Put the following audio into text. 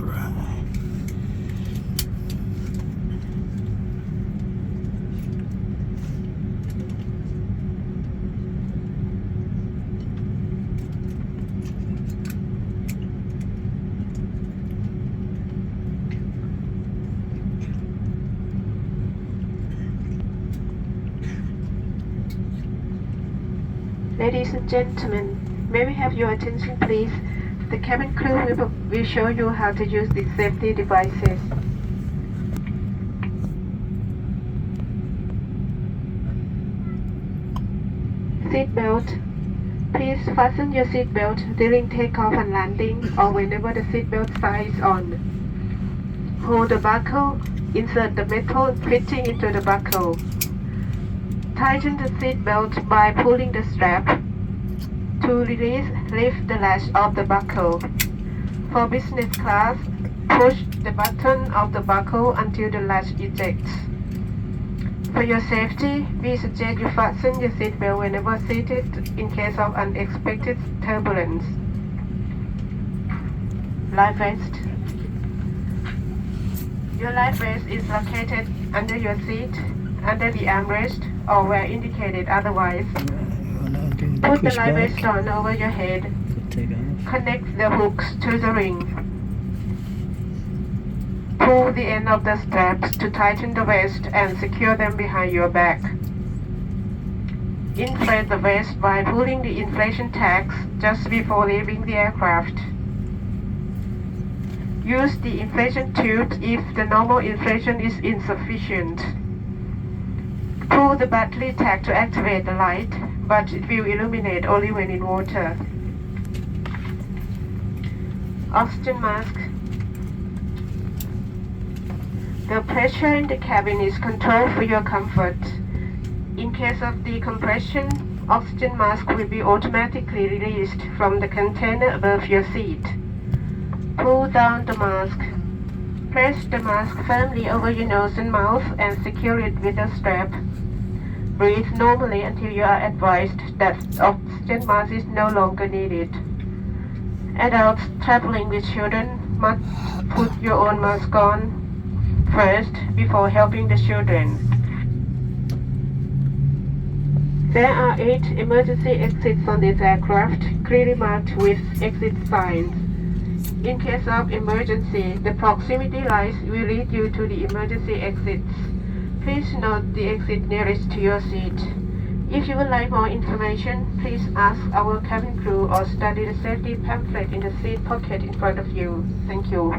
Alright. Ladies and gentlemen, may we have your attention please? The cabin crew will show you how to use these safety devices. Seatbelt. Please fasten your seatbelt during takeoff and landing or whenever the seatbelt sign is on. Hold the buckle, insert the metal fitting into the buckle. Tighten the seatbelt by pulling the strap. To release, lift the latch of the buckle. For business class, push the button of the buckle until the latch ejects. For your safety, we suggest you fasten your seatbelt whenever seated in case of unexpected turbulence. Life vest. Your life vest is located under your seat, under the armrest, or where indicated otherwise. Put the life vest on over your head. Connect the hooks to the ring. Pull the end of the straps to tighten the vest and secure them behind your back. Inflate the vest by pulling the inflation tags just before leaving the aircraft. Use the inflation tube if the normal inflation is insufficient. Pull the battery tag to activate the light, but it will illuminate only when in water. Oxygen mask. The pressure in the cabin is controlled for your comfort. In case of decompression, oxygen mask will be automatically released from the container above your seat. Pull down the mask. Place the mask firmly over your nose and mouth and secure it with a strap. Breathe normally until you are advised that oxygen mask is no longer needed. Adults traveling with children must put your own mask on first before helping the children. There are 8 emergency exits on this aircraft, clearly marked with exit signs. In case of emergency, the proximity lights will lead you to the emergency exits. Please note the exit nearest to your seat. If you would like more information, please ask our cabin crew or study the safety pamphlet in the seat pocket in front of you. Thank you.